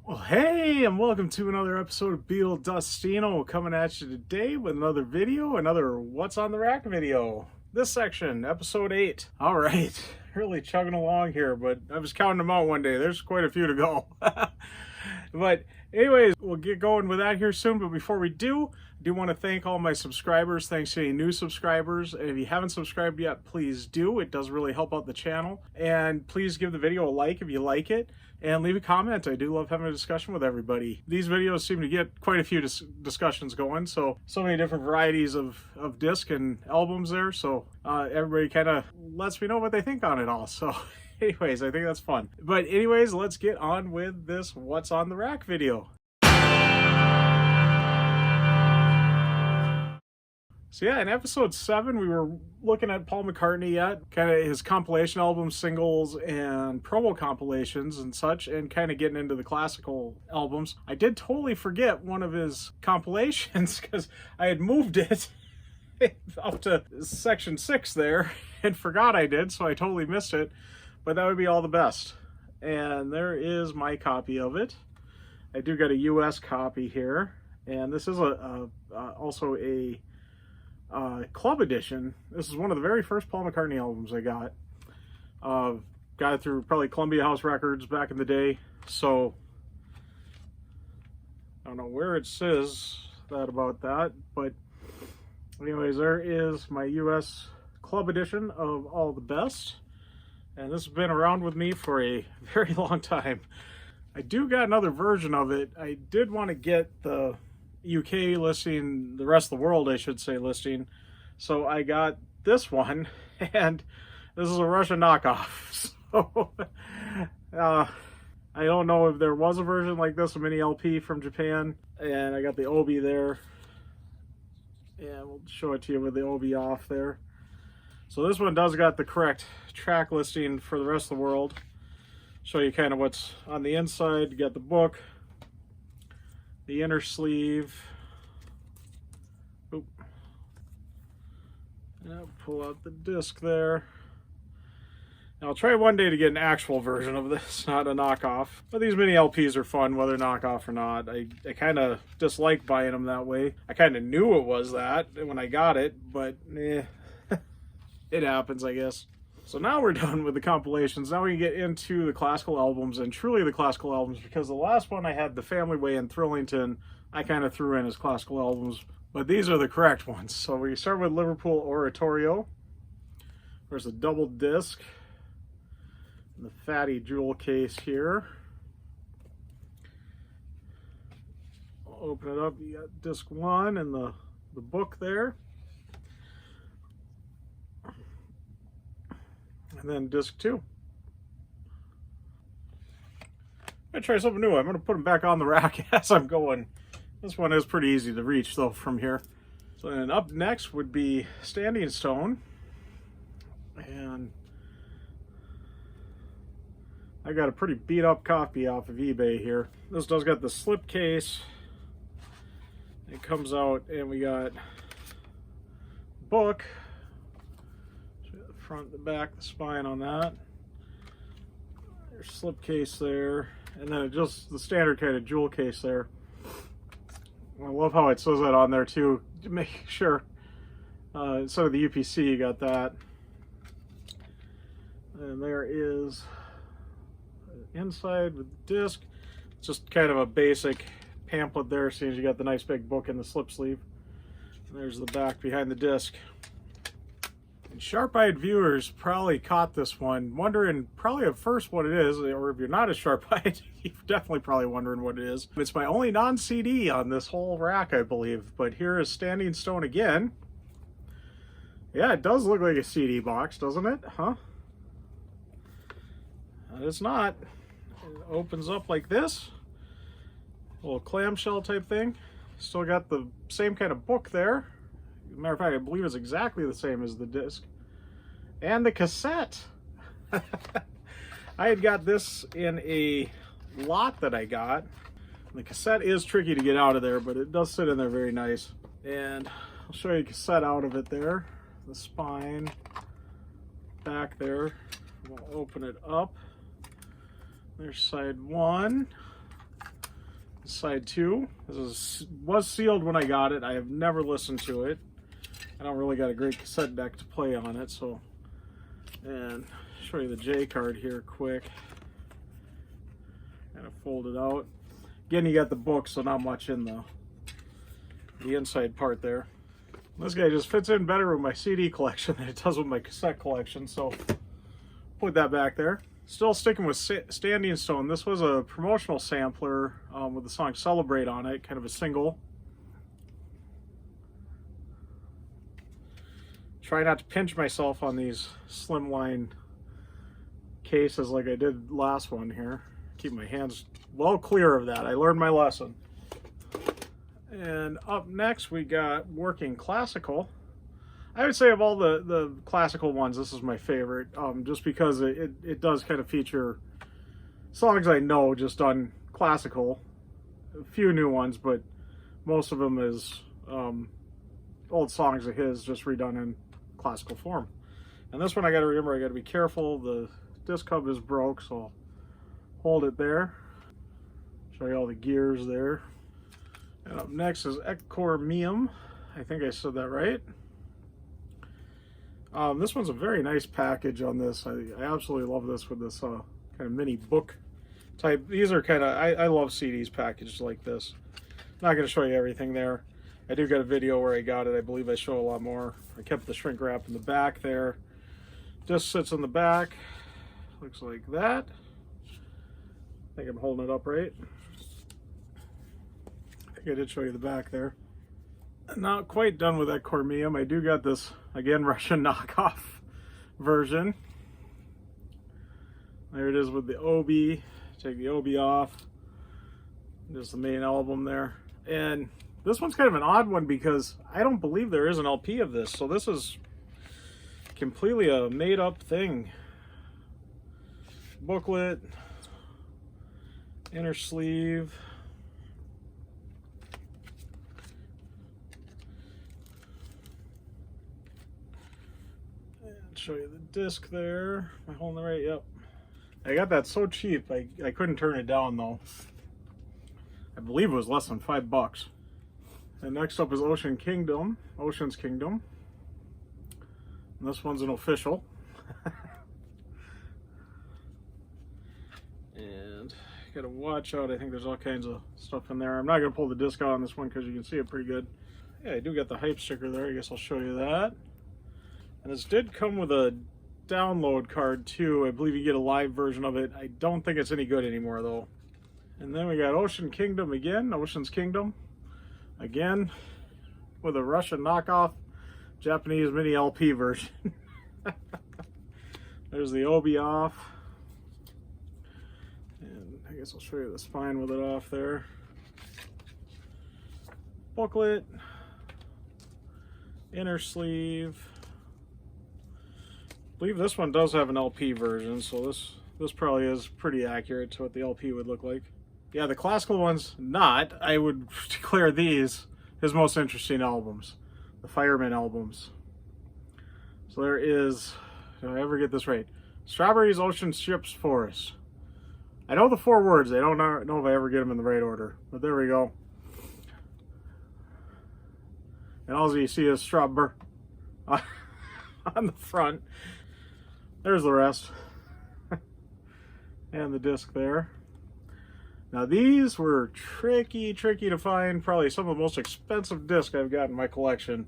Well, hey, and welcome to another episode of Beetle Dustino, coming at you today with another video, another What's on the Rack video. This section, episode 8. All right, really chugging along here, but I was counting them out one day. There's quite a few to go. But anyways, we'll get going with that here soon. But before we do, I do want to thank all my subscribers. Thanks to any new subscribers. And if you haven't subscribed yet, please do. It does really help out the channel. And please give the video a like if you like it. And leave a comment. I do love having a discussion with everybody. These videos seem to get quite a few discussions going. So many different varieties of disc and albums there. So everybody kind of lets me know what they think on it all. So anyways, I think that's fun. But anyways, let's get on with this What's on the Rack video. So yeah, in episode 7, we were looking at Paul McCartney yet, kind of his compilation albums, singles, and promo compilations and such, and kind of getting into the classical albums. I did totally forget one of his compilations because I had moved it up to section 6 there and forgot I did, so I totally missed it. But that would be All the Best. And there is my copy of it. I do got a US copy here, and this is also a club edition. This is one of the very first Paul McCartney albums I got. Got it through probably Columbia House Records back in the day. So I don't know where it says that about that, but anyways, there is my US club edition of All the Best. And this has been around with me for a very long time. I do got another version of it. I did want to get the UK listing, the rest of the world I should say listing, so I got this one, and this is a Russian knockoff. So I don't know if there was a version like this, a mini LP from Japan, and I got the Obi there, and we'll show it to you with the Obi off there. So this one does got the correct track listing for the rest of the world. Show you kind of what's on the inside. You got the book, the inner sleeve. Oop. Yeah, pull out the disc there. Now I'll try one day to get an actual version of this, not a knockoff. But these mini LPs are fun, whether knockoff or not. I kind of dislike buying them that way. I kind of knew it was that when I got it, but it happens, I guess. So now we're done with the compilations. Now we can get into the classical albums, and truly the classical albums, because the last one I had, The Family Way and Thrillington, I kind of threw in as classical albums, but these are the correct ones. So we start with Liverpool Oratorio. There's a double disc, and the fatty jewel case here. I'll open it up. You got disc 1 and the book there. And then disc 2. I'm gonna try something new. I'm gonna put them back on the rack as I'm going. This one is pretty easy to reach though from here. So then up next would be Standing Stone. And I got a pretty beat up copy off of eBay here. This does got the slip case. It comes out and we got book. Front, the back, the spine on that. There's slip case there, and then just the standard kind of jewel case there. I love how it says that on there too, to make sure. Instead of the UPC, you got that. And there is inside with the disc. It's just kind of a basic pamphlet there, seeing as you got the nice big book in the slip sleeve. And there's the back behind the disc. Sharp-eyed viewers probably caught this one, wondering probably at first what it is, or if you're not as sharp-eyed, you're definitely probably wondering what it is. It's my only non-CD on this whole rack, I believe, but here is Standing Stone again. Yeah, it does look like a CD box, doesn't it? Huh? It's not. It opens up like this. A little clamshell type thing. Still got the same kind of book there. Matter of fact, I believe it's exactly the same as the disc. And the cassette. I had got this in a lot that I got. The cassette is tricky to get out of there, but it does sit in there very nice. And I'll show you a cassette out of it there. The spine back there. We'll open it up. There's side one. Side 2. Was sealed when I got it. I have never listened to it. I don't really got a great cassette deck to play on it, so. And show you the J card here quick. Kind of fold it out. Again, you got the book, so not much in the inside part there. This guy just fits in better with my CD collection than it does with my cassette collection, so put that back there. Still sticking with Standing Stone. This was a promotional sampler with the song Celebrate on it, kind of a single. Try not to pinch myself on these slimline cases like I did last one here. Keep my hands well clear of that. I learned my lesson. And up next we got Working Classical. I would say of all the classical ones, this is my favorite, just because it does kind of feature songs I know just done classical. A few new ones, but most of them is old songs of his just redone in classical form. And this one I got to remember, I got to be careful. The disc hub is broke, so I'll hold it there. Show you all the gears there. And up next is Ecormium. I think I said that right. This one's a very nice package on this. I absolutely love this with this kind of mini book type. These are kind of, I love CDs packaged like this. Not going to show you everything there. I do got a video where I got it. I believe I show a lot more. I kept the shrink wrap in the back there. Disc sits in the back. Looks like that. I think I'm holding it up right. I think I did show you the back there. Not quite done with that Cormium. I do got this, again, Russian knockoff version. There it is with the OB. Take the OB off. There's the main album there. And this one's kind of an odd one because I don't believe there is an LP of this. So this is completely a made-up thing. Booklet, inner sleeve. Show you the disc there. Am I holding it right? Yep. I got that so cheap I couldn't turn it down though. I believe it was less than $5. And next up is Ocean's Kingdom. And this one's an official. And gotta watch out. I think there's all kinds of stuff in there. I'm not gonna pull the disc out on this one because you can see it pretty good. Yeah, I do got the hype sticker there. I guess I'll show you that. And this did come with a download card too. I believe you get a live version of it. I don't think it's any good anymore though. And then we got Ocean's Kingdom again, with a Russian knockoff Japanese mini LP version. There's the OB off. And I guess I'll show you the spine with it off there. Booklet, inner sleeve. I believe this one does have an LP version, so this probably is pretty accurate to what the LP would look like. Yeah, the classical ones, not. I would declare these his most interesting albums, the Fireman albums. So there is, did I ever get this right? Strawberries, Ocean, Ships, Forest. I know the 4 words. I don't know if I ever get them in the right order, but there we go. And all you see is strawberry on the front. There's the rest. And the disc there. Now these were tricky to find. Probably some of the most expensive discs I've got in my collection.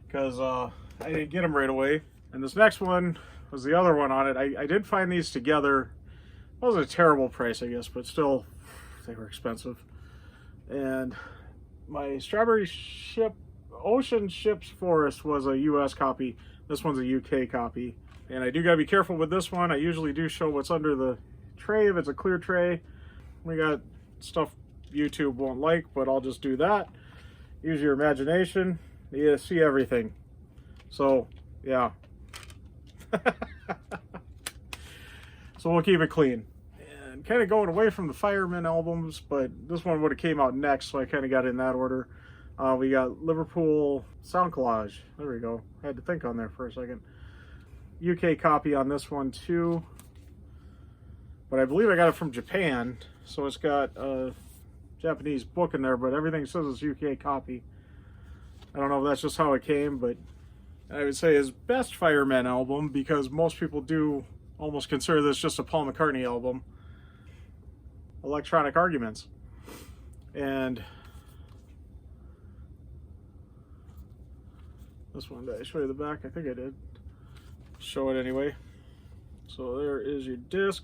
Because I didn't get them right away. And this next one was the other one on it. I did find these together. It wasn't a terrible price, I guess, but still, they were expensive. And my Strawberry Ship, Ocean Ships Forest was a US copy. This one's a UK copy. And I do gotta be careful with this one. I usually do show what's under the tray if it's a clear tray. We got stuff YouTube won't like, but I'll just do that. Use your imagination. You see everything. So, yeah. So we'll keep it clean. And kind of going away from the Fireman albums, but this one would have came out next, so I kind of got in that order. We got Liverpool Sound Collage. There we go. I had to think on there for a second. UK copy on this one too. But I believe I got it from Japan. So it's got Japanese book in there, but everything says it's UK copy. I don't know if that's just how it came, but I would say his best Fireman album, because most people do almost consider this just a Paul McCartney album, Electronic Arguments. And this one, did I show you the back? I think I did. Show it anyway. So there is your disc.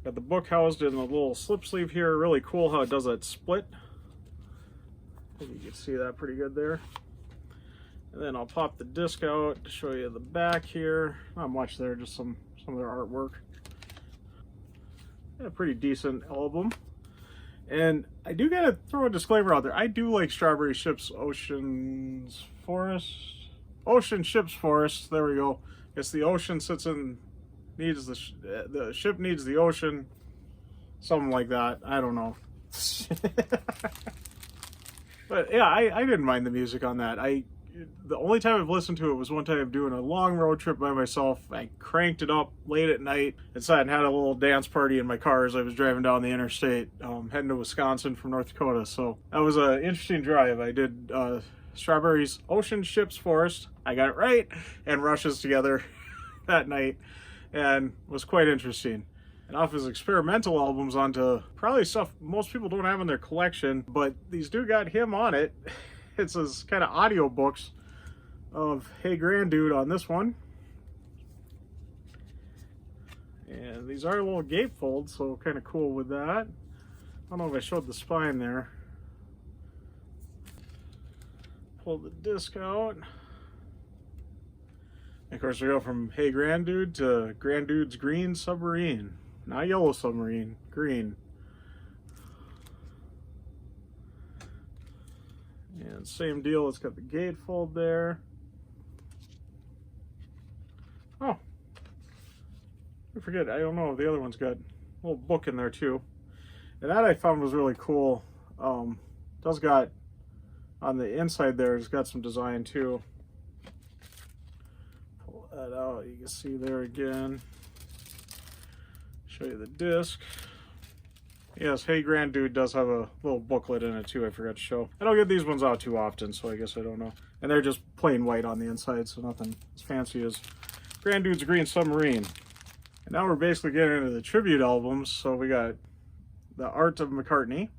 Got the book housed in a little slip sleeve here. Really cool how it does that split. I think you can see that pretty good there. And then I'll pop the disc out to show you the back here. Not much there, just some of their artwork. Yeah, pretty decent album. And I do gotta throw a disclaimer out there. I do like Strawberry Ships Ocean's Forest. Ocean Ships Forest. There we go. I guess the ocean needs the ship needs the ocean. Something like that. I don't know. But yeah, I didn't mind the music on that. The only time I've listened to it was one time doing a long road trip by myself. I cranked it up late at night and sat and had a little dance party in my car as I was driving down the interstate, heading to Wisconsin from North Dakota. So that was an interesting drive. I did Strawberry's Ocean Ships Forest. I got it right, and Rushes Together that night, and was quite interesting. And off his experimental albums onto probably stuff most people don't have in their collection, but these do got him on it. It's his kind of audiobooks of Hey Granddude on this one. And these are a little gatefold, so kind of cool with that. I don't know if I showed the spine there. Pull the disc out. And of course we go from Hey Granddude to Granddude's Green Submarine. Not Yellow Submarine, green. And same deal, it's got the gatefold there. Oh, I forget, I don't know, the other one's got a little book in there too. And that I found was really cool. Does got, on the inside there, it's got some design too. Pull that out, you can see there again. Show you the disc. Yes, Hey Granddude does have a little booklet in it too, I forgot to show. I don't get these ones out too often, so I guess I don't know. And they're just plain white on the inside, so nothing as fancy as Granddude's Green Submarine. And now we're basically getting into the tribute albums. So we got the art of McCartney.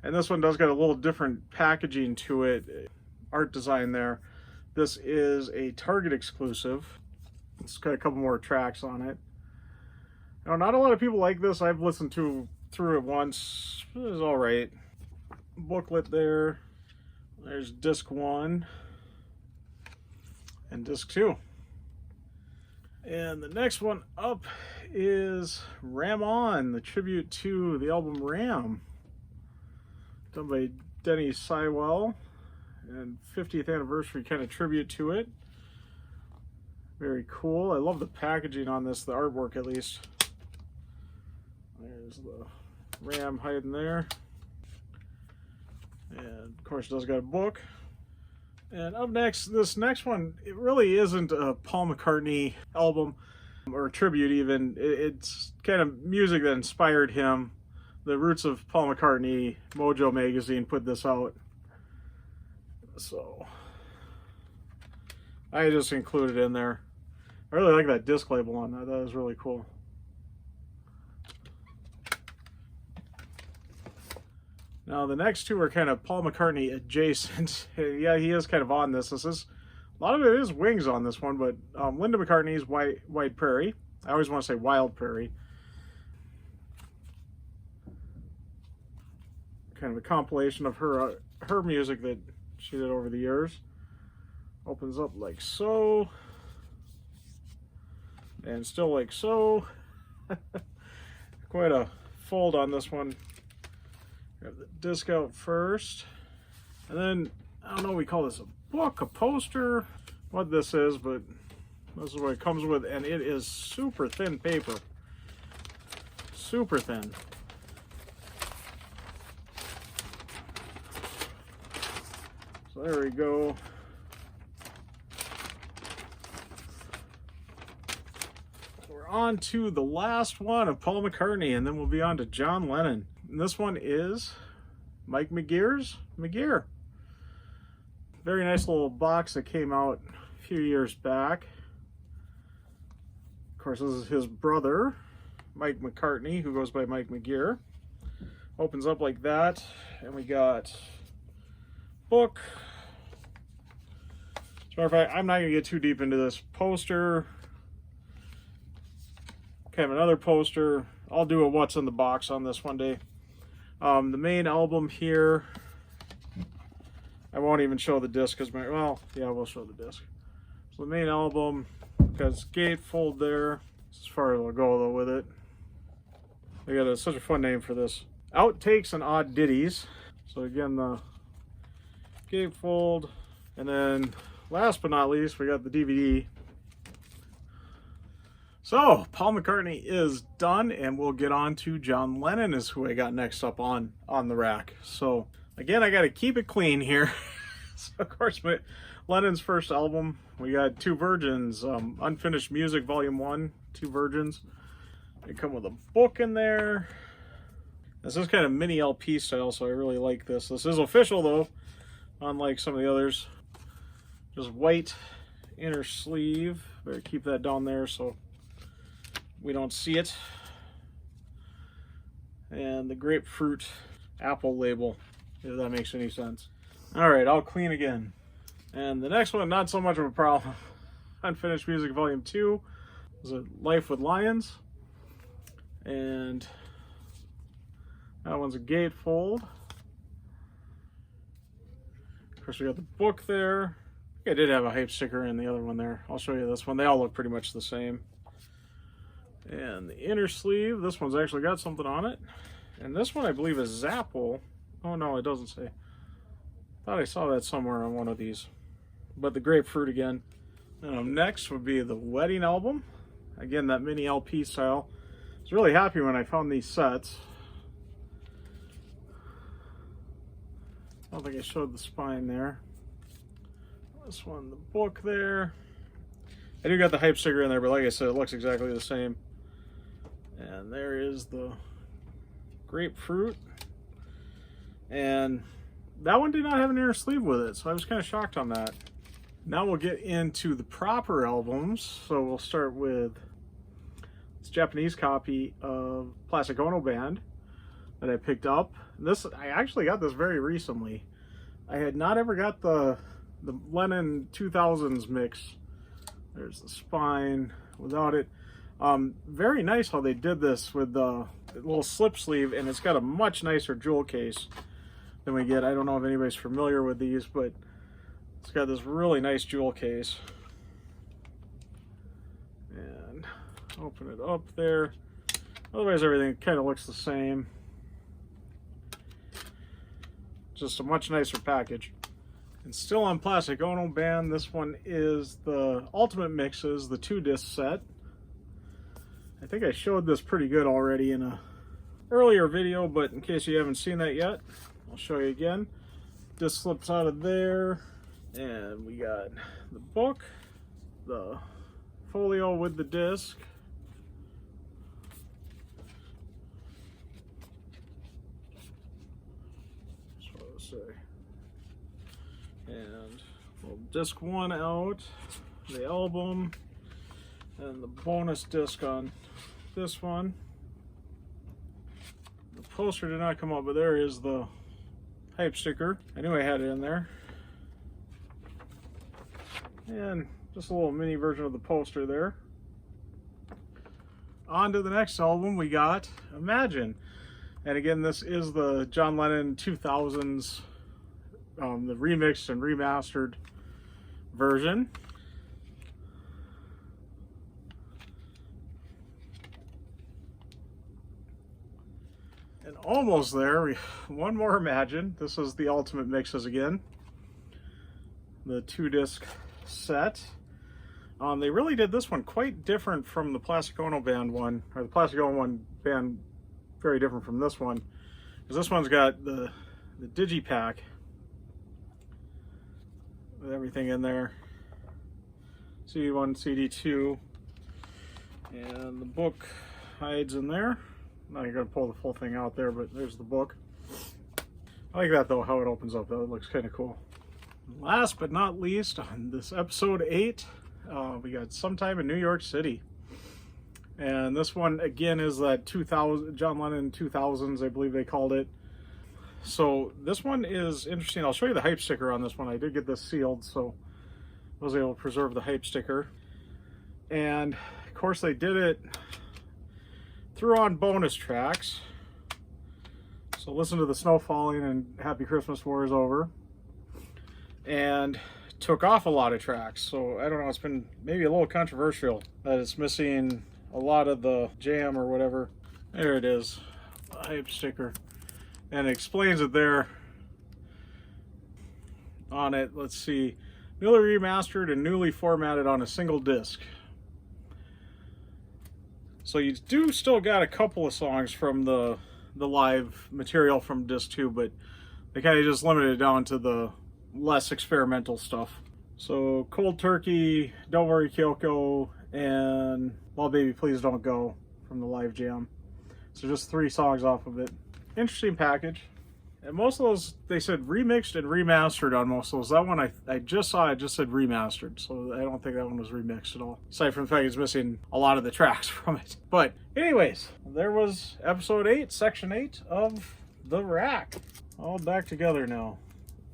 And this one does got a little different packaging to it. Art design there. This is a Target exclusive. It's got a couple more tracks on it. Now, not a lot of people like this. I've listened through it once. It was all right. Booklet there. There's disc 1 and disc 2. And the next one up is Ram On, the tribute to the album Ram, done by Denny Sywell, and 50th anniversary kind of tribute to it. Very cool. I love the packaging on this, the artwork at least. There's the Ram hiding there. And of course it does got a book. And up next, this next one, it really isn't a Paul McCartney album or a tribute even. It's kind of music that inspired him. The roots of Paul McCartney, Mojo magazine put this out. So I just included in there. I really like that disc label on that. That was really cool. Now the next two are kind of Paul McCartney adjacent. Yeah, he is kind of on this. A lot of it is Wings on this one, but Linda McCartney's White Prairie. I always want to say Wild Prairie. Kind of a compilation of her music that she did over the years. Opens up like so. And still like so. Quite a fold on this one. Grab the disc out first. And then, I don't know, we call this a book, a poster, what this is, but this is what it comes with. And it is super thin paper. Super thin. So there we go. We're on to the last one of Paul McCartney, and then we'll be on to John Lennon. And this one is Mike McGear's McGear. Very nice little box that came out a few years back. Of course, this is his brother, Mike McCartney, who goes by Mike McGear. Opens up like that, and we got book. As a matter of fact, I'm not going to get too deep into this. Poster. Kind of another poster. I'll do a what's in the box on this one day. The main album here. I won't even show the disc because well, yeah, we'll show the disc. So the main album has gatefold there. As far as I'll go though with it. They got such a fun name for this. Outtakes and Odd Ditties. So again, the gatefold, and then last but not least, we got the DVD. So Paul McCartney is done, and we'll get on to John Lennon is who I got next up on the rack. So again, I got to keep it clean here. So of course, Lennon's first album, we got two versions, Unfinished Music Volume 1, two versions. They come with a book in there. This is kind of mini LP style, so I really like this. This is official though, unlike some of the others. Just white inner sleeve. Better keep that down there so we don't see it. And the grapefruit apple label, if that makes any sense. All right, I'll clean again. And the next one, not so much of a problem. Unfinished Music Volume 2 is a Life with Lions. And that one's a gatefold. Of course, we got the book there. I did have a hype sticker in the other one there. I'll show you this one. They all look pretty much the same. And the inner sleeve, this one's actually got something on it. And this one I believe is Zapple. Oh no, it doesn't say. Thought I saw that somewhere on one of these. But the grapefruit again. And next would be the wedding album. Again, that mini LP style. I was really happy when I found these sets. I don't think I showed the spine there. This one, the book there. I do got the hype sticker in there, but like I said, it looks exactly the same. And there is the grapefruit. And that one did not have an inner sleeve with it, so I was kind of shocked on that. Now we'll get into the proper albums. So we'll start with this Japanese copy of Plastic Ono Band that I picked up. I actually got this very recently. I had not ever got the Lennon 2000s mix. There's the spine without it. Very nice how they did this with the little slip sleeve, and it's got a much nicer jewel case than we get. I don't know if anybody's familiar with these, but it's got this really nice jewel case. And open it up there. Otherwise, everything kind of looks the same. Just a much nicer package. And still on Plastic Ono Band, this one is the Ultimate Mixes, the 2-disc set. I think I showed this pretty good already in a earlier video, but in case you haven't seen that yet, I'll show you again. This slips out of there, and we got the book, the folio with the disc. And we'll disc 1 out, the album, and the bonus disc on this one. The poster did not come up, but there is the hype sticker. I knew I had it in there. And just a little mini version of the poster there. On to the next album, we got Imagine. And again, this is the John Lennon 2000s, the remixed and remastered version. And almost there, one more Imagine. This is the Ultimate Mixes again. The 2-disc set. They really did this one quite different from the Plastic Ono Band one, or the Plastic Ono one band very different from this one, because this one's got the digipack with everything in there. CD1, CD2, and the book hides in there. Not going to pull the full thing out there, but there's the book. I like that though, how it opens up. That looks kind of cool. Last but not least, on this episode 8, we got Sometime in New York City. And this one again is that 2000 John Lennon 2000s, I believe they called it. So this one is interesting. I'll show you the hype sticker on this one. I did get this sealed, so I was able to preserve the hype sticker. And of course they did it threw on bonus tracks. So listen to the snow falling and Happy Christmas War is over. And took off a lot of tracks. So I don't know, it's been maybe a little controversial that it's missing a lot of the jam or whatever. There it is, the hype sticker. And it explains it there on it. Let's see, newly remastered and newly formatted on a single disc. So you do still got a couple of songs from the live material from disc 2, but they kind of just limited it down to the less experimental stuff. So Cold Turkey, Don't Worry Kyoko, and Well Baby Please Don't Go from the live jam. So just 3 songs off of it. Interesting package. And most of those, they said remixed and remastered on most of those. That one I just saw, it just said remastered. So I don't think that one was remixed at all. Aside from the fact it's missing a lot of the tracks from it. But anyways, there was episode 8, section 8 of The Rack. All back together now.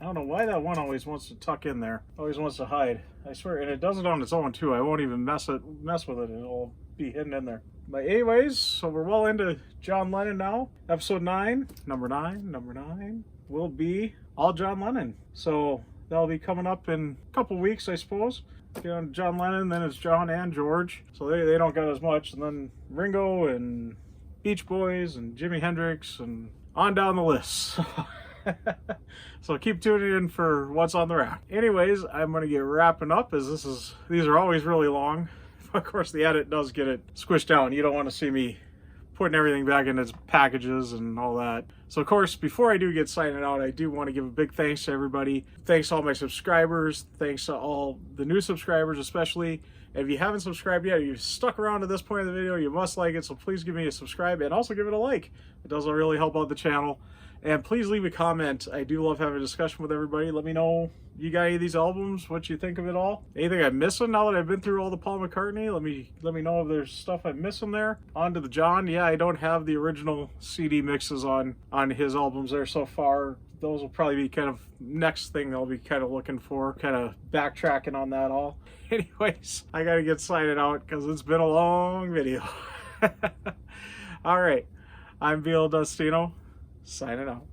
I don't know why that one always wants to tuck in there. Always wants to hide. I swear, and it does it on its own too. I won't even mess with it. It'll be hidden in there. But anyways, so we're well into John Lennon now. Episode 9, number 9 will be all John Lennon. So that'll be coming up in a couple weeks, I suppose. Get on John Lennon, then it's John and George. So they don't got as much. And then Ringo and Beach Boys and Jimi Hendrix and on down the list. So keep tuning in for what's on the rack. Anyways, I'm going to get wrapping up as these are always really long. Of course, the edit does get it squished down. You don't want to see me putting everything back in its packages and all that. So of course, before I do get signing out, I do want to give a big thanks to everybody. Thanks to all my subscribers. Thanks to all the new subscribers especially. And if you haven't subscribed yet, or you've stuck around to this point of the video, you must like it. So please give me a subscribe and also give it a like. It does really help out the channel. And please leave a comment. I do love having a discussion with everybody. Let me know, you got any of these albums, what you think of it all. Anything I'm missing now that I've been through all the Paul McCartney? Let me know if there's stuff I'm missing there. On to the John. Yeah, I don't have the original CD mixes on his albums there so far. Those will probably be kind of next thing I'll be kind of looking for, kind of backtracking on that all. Anyways, I gotta get signing out because it's been a long video. All right, I'm Bill Dustino. Signing out.